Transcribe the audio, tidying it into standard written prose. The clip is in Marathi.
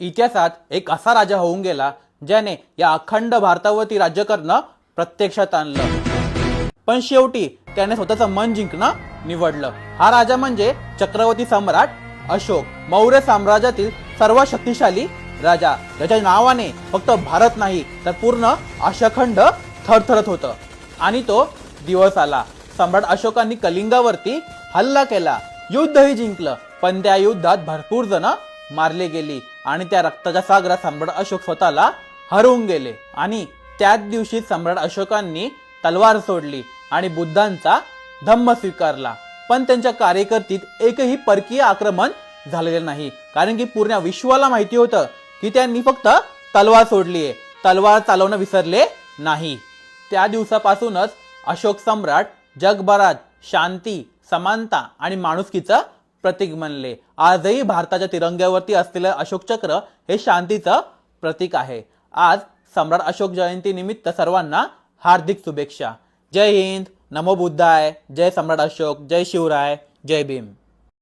इतिहासात एक असा राजा होऊन गेला ज्याने या अखंड भारतावरती राज्य करणं प्रत्यक्षात आणलं, पण शेवटी त्याने स्वतःचं मन जिंकणं निवडलं। हा राजा म्हणजे चक्रवर्ती सम्राट अशोक, मौर्य साम्राज्यातील सर्वात शक्तिशाली राजा, ज्याच्या नावाने फक्त भारत नाही तर पूर्ण आशियाखंड थरथरत होतं। आणि तो दिवस आला। सम्राट अशोकांनी कलिंगावरती हल्ला केला, युद्धही जिंकलं, पण त्या युद्धात भरपूर जण मारले गेली आणि त्या रक्ताच्या सागरात सम्राट अशोक स्वतःला हरवून गेले। आणि त्याच दिवशी सम्राट अशोकांनी तलवार सोडली आणि बुद्धांचा धम्म स्वीकारला। पण त्यांच्या कार्यकर्तीत एकही परकीय आक्रमण झालेले नाही, कारण की पूर्ण विश्वाला माहिती होतं की त्यांनी फक्त तलवार सोडलीये, तलवार चालवणं विसरले नाही। त्या दिवसापासूनच अशोक सम्राट जगभरात शांती, समानता आणि माणुसकीचं प्रतीक बनले। आजही भारताच्या तिरंग्यावरती असलेलं अशोक चक्र हे शांतीचं प्रतीक आहे। आज सम्राट अशोक जयंती निमित्त सर्वांना हार्दिक शुभेच्छा। जय हिंद, नमो बुद्धाय, जय सम्राट अशोक, जय शिवराय, जय भीम।